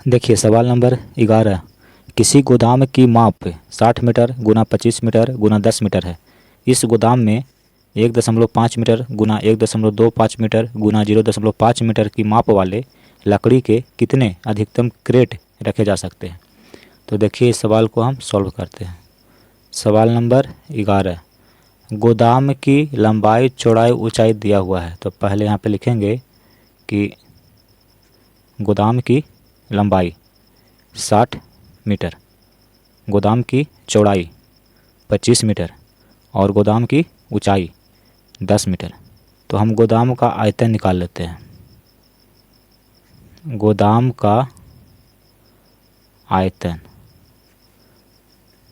देखिए सवाल नंबर 11। किसी गोदाम की माप 60 मीटर गुना 25 मीटर गुना 10 मीटर है। इस गोदाम में 1.5 मीटर गुना 1.25 मीटर गुना 0.5 मीटर की माप वाले लकड़ी के कितने अधिकतम क्रेट रखे जा सकते हैं। तो देखिए इस सवाल को हम सॉल्व करते हैं। सवाल नंबर 11। गोदाम की लंबाई चौड़ाई ऊंचाई दिया हुआ है, तो पहले यहाँ पे लिखेंगे कि गोदाम की लंबाई 60 मीटर, गोदाम की चौड़ाई 25 मीटर और गोदाम की ऊंचाई 10 मीटर। तो हम गोदाम का आयतन निकाल लेते हैं। गोदाम का आयतन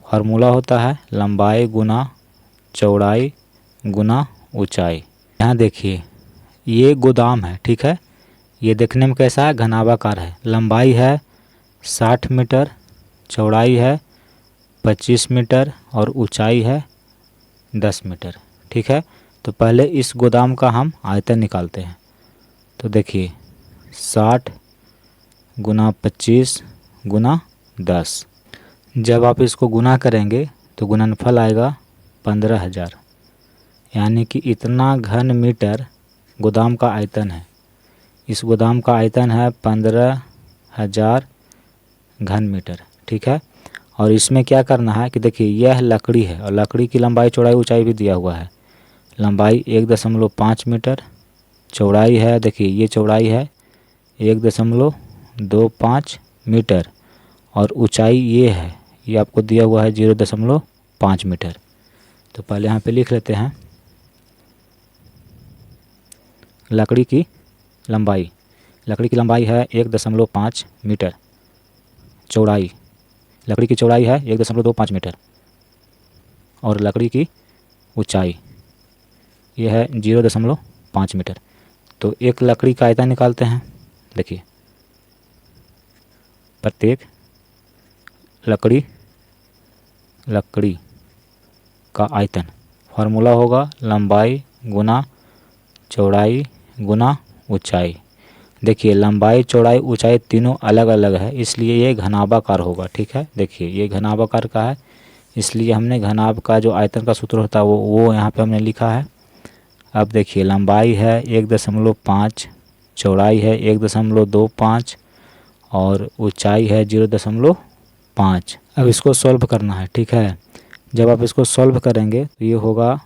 फार्मूला होता है लंबाई गुना चौड़ाई गुना ऊंचाई। यहाँ देखिए ये गोदाम है, ठीक है। ये देखने में कैसा है, घनाभाकार है। लंबाई है 60 मीटर, चौड़ाई है 25 मीटर और ऊंचाई है 10 मीटर, ठीक है। तो पहले इस गोदाम का हम आयतन निकालते हैं। तो देखिए 60 गुना 25 गुना 10। जब आप इसको गुना करेंगे तो गुणनफल आएगा 15,000, यानी कि इतना घन मीटर गोदाम का आयतन है। इस गोदाम का आयतन है 15,000 घन मीटर, ठीक है। और इसमें क्या करना है कि देखिए यह लकड़ी है और लकड़ी की लंबाई चौड़ाई ऊंचाई भी दिया हुआ है। लंबाई 1.5 मीटर, चौड़ाई है, देखिए ये चौड़ाई है 1.25 मीटर और ऊंचाई ये है, ये आपको दिया हुआ है 0.5 मीटर। तो पहले यहाँ पे लिख लेते हैं लकड़ी की लंबाई है 1.5 मीटर, चौड़ाई लकड़ी की चौड़ाई है 1.25 मीटर और लकड़ी की ऊंचाई यह है 0.5 मीटर। तो एक लकड़ी का आयतन निकालते हैं। देखिए प्रत्येक लकड़ी का आयतन फार्मूला होगा लंबाई गुना चौड़ाई गुना ऊंचाई। देखिए लंबाई चौड़ाई ऊंचाई तीनों अलग अलग है, इसलिए ये घनाभाकार होगा, ठीक है। देखिए ये घनाभाकार का है, इसलिए हमने घनाभ का जो आयतन का सूत्र होता है वो यहाँ पे हमने लिखा है। अब देखिए लंबाई है 1.5, चौड़ाई है 1.25 और ऊंचाई है 0.5। अब इसको सॉल्व करना है, ठीक है। जब आप इसको सॉल्व करेंगे तो ये होगा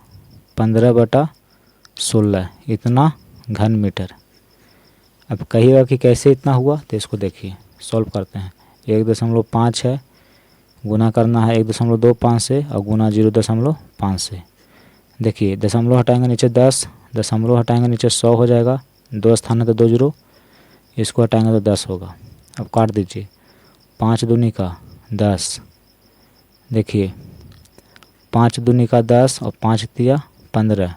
15/16, इतना घन मीटर। अब कहिएगा कि कैसे इतना हुआ, तो इसको देखिए सॉल्व करते हैं। 1.5 है, गुना करना है 1.25 से और गुना 0.5 से। देखिए दशमलव हटाएंगे नीचे 10, दशमलव हटाएंगे नीचे 100 हो जाएगा, 2 स्थान है तो 2 जीरो, इसको हटाएंगे तो 10 होगा। अब काट दीजिए, 5 दूनी का 10, देखिए 5 दूनी का 10 और 5 तिया 15,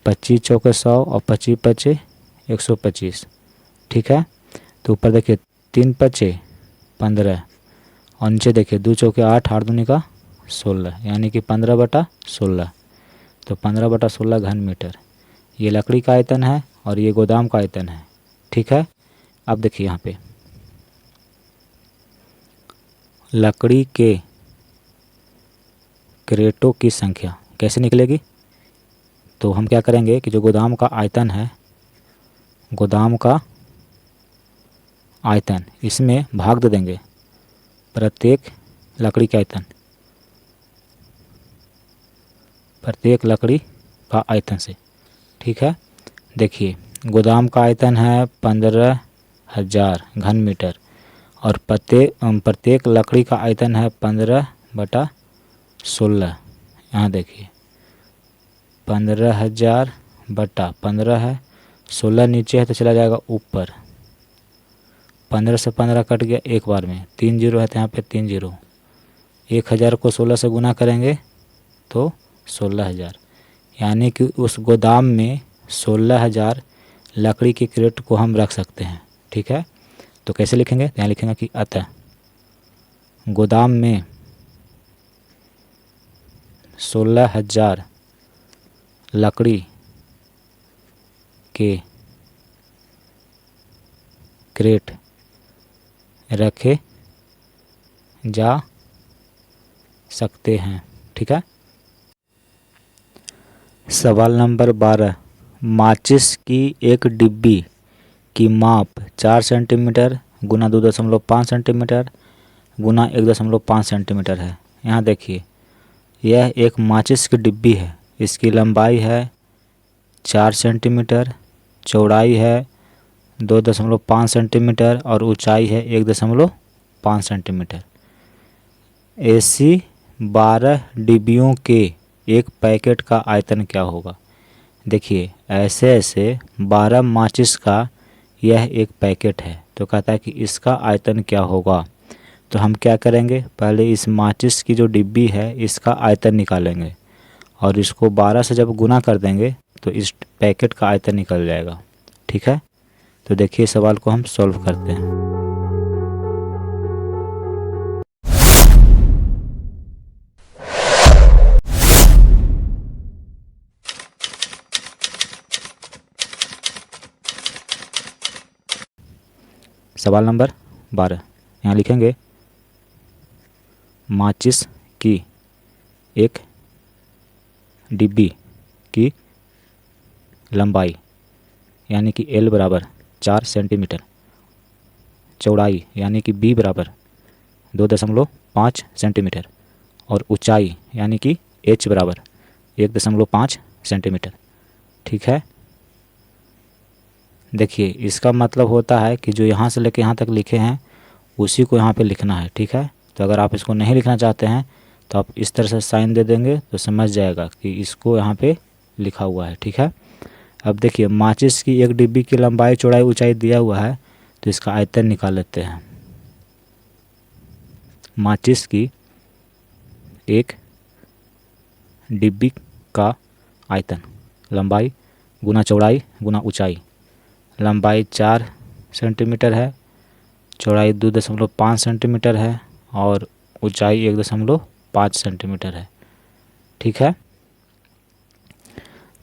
25 चौके 100 और 25 पचे 125, ठीक है। तो ऊपर देखिए 3 पचे 15 और नीचे देखिए 2 चौके 8, 8 दूनी का 16, यानी कि 15/16। तो 15/16 घन मीटर ये लकड़ी का आयतन है और ये गोदाम का आयतन है, ठीक है। अब देखिए यहाँ पे लकड़ी के क्रेटों की संख्या कैसे निकलेगी। तो हम क्या करेंगे कि जो गोदाम का आयतन है, गोदाम का आयतन इसमें भाग दे देंगे प्रत्येक लकड़ी का आयतन, प्रत्येक लकड़ी का आयतन से, ठीक है। देखिए गोदाम का आयतन है 15,000 घन मीटर और प्रत्येक लकड़ी का आयतन है 15/16। यहाँ देखिए 15,000/15 है, 16 नीचे है तो चला जाएगा ऊपर, 15 से 15 कट गया एक बार में, 3 जीरो है तो यहाँ पे 3 जीरो। 1,000 को 16 से गुना करेंगे तो 16,000, यानी कि उस गोदाम में 16,000 लकड़ी की क्रेट को हम रख सकते हैं, ठीक है। तो कैसे लिखेंगे, यहाँ लिखेंगे कि अतः गोदाम में 16,000 लकड़ी के क्रेट रखे जा सकते हैं। ठीक है। सवाल नंबर 12, माचिस की एक डिब्बी की माप 4 सेंटीमीटर गुना 2.5 सेंटीमीटर गुना 1.5 सेंटीमीटर है। यहाँ देखिए, यह एक माचिस की डिब्बी है। इसकी लंबाई है 4 सेंटीमीटर, चौड़ाई है 2.5 सेंटीमीटर और ऊंचाई है 1.5 सेंटीमीटर। ऐसी 12 डिब्बियों के एक पैकेट का आयतन क्या होगा। देखिए, ऐसे 12 माचिस का यह एक पैकेट है, तो कहता है कि इसका आयतन क्या होगा। तो हम क्या करेंगे, पहले इस माचिस की जो डिब्बी है इसका आयतन निकालेंगे और इसको 12 से जब गुना कर देंगे तो इस पैकेट का आयतन निकल जाएगा। ठीक है। तो देखिए, सवाल को हम सॉल्व करते हैं। सवाल नंबर 12, यहाँ लिखेंगे माचिस की एक डिब्बी की लंबाई यानी कि L बराबर 4 सेंटीमीटर, चौड़ाई यानी कि B बराबर 2.5 सेंटीमीटर और ऊंचाई यानी कि H बराबर 1.5 सेंटीमीटर। ठीक है। देखिए, इसका मतलब होता है कि जो यहाँ से लेके यहाँ तक लिखे हैं उसी को यहाँ पे लिखना है। ठीक है। तो अगर आप इसको नहीं लिखना चाहते हैं तो आप इस तरह से साइन दे देंगे तो समझ जाएगा कि इसको यहाँ पे लिखा हुआ है। ठीक है। अब देखिए, माचिस की एक डिब्बी की लंबाई चौड़ाई ऊंचाई दिया हुआ है, तो इसका आयतन निकाल लेते हैं। माचिस की एक डिब्बी का आयतन, लंबाई गुना चौड़ाई गुना ऊंचाई। लंबाई 4 सेंटीमीटर है, चौड़ाई 2.5 सेंटीमीटर है और ऊंचाई 1.5 सेंटीमीटर है। ठीक है।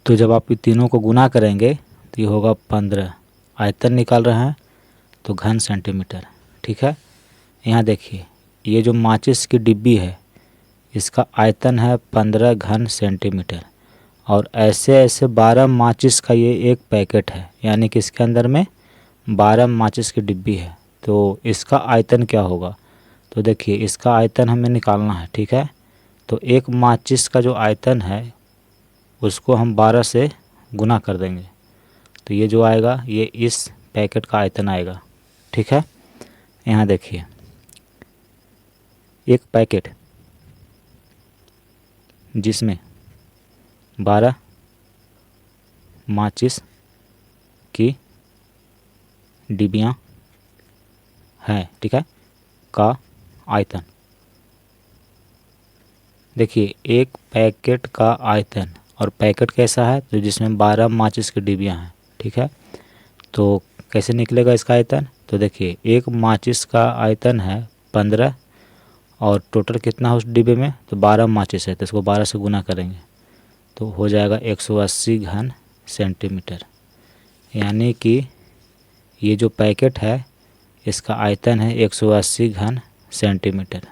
तो जब आप इन तीनों को गुना करेंगे तो ये होगा 15। आयतन निकाल रहे हैं तो घन सेंटीमीटर। ठीक है। यहाँ देखिए, ये जो माचिस की डिब्बी है इसका आयतन है 15 घन सेंटीमीटर और ऐसे 12 माचिस का ये एक पैकेट है, यानी कि इसके अंदर में 12 माचिस की डिब्बी है। तो इसका आयतन क्या होगा। तो देखिए, इसका आयतन हमें निकालना है। ठीक है। तो एक माचिस का जो आयतन है उसको हम 12 से गुना कर देंगे तो ये जो आएगा ये इस पैकेट का आयतन आएगा। ठीक है। यहाँ देखिए, एक पैकेट जिसमें 12 माचिस की डिब्बियाँ हैं, ठीक है, का आयतन। देखिए, एक पैकेट का आयतन, और पैकेट कैसा है तो जिसमें 12 माचिस की डिब्बियाँ हैं। ठीक है। तो कैसे निकलेगा इसका आयतन। तो देखिए, एक माचिस का आयतन है 15 और टोटल कितना है उस डिब्बे में, तो 12 माचिस है, तो इसको 12 से गुना करेंगे तो हो जाएगा 180 घन सेंटीमीटर। यानी कि ये जो पैकेट है इसका आयतन है 180 घन सेंटीमीटर।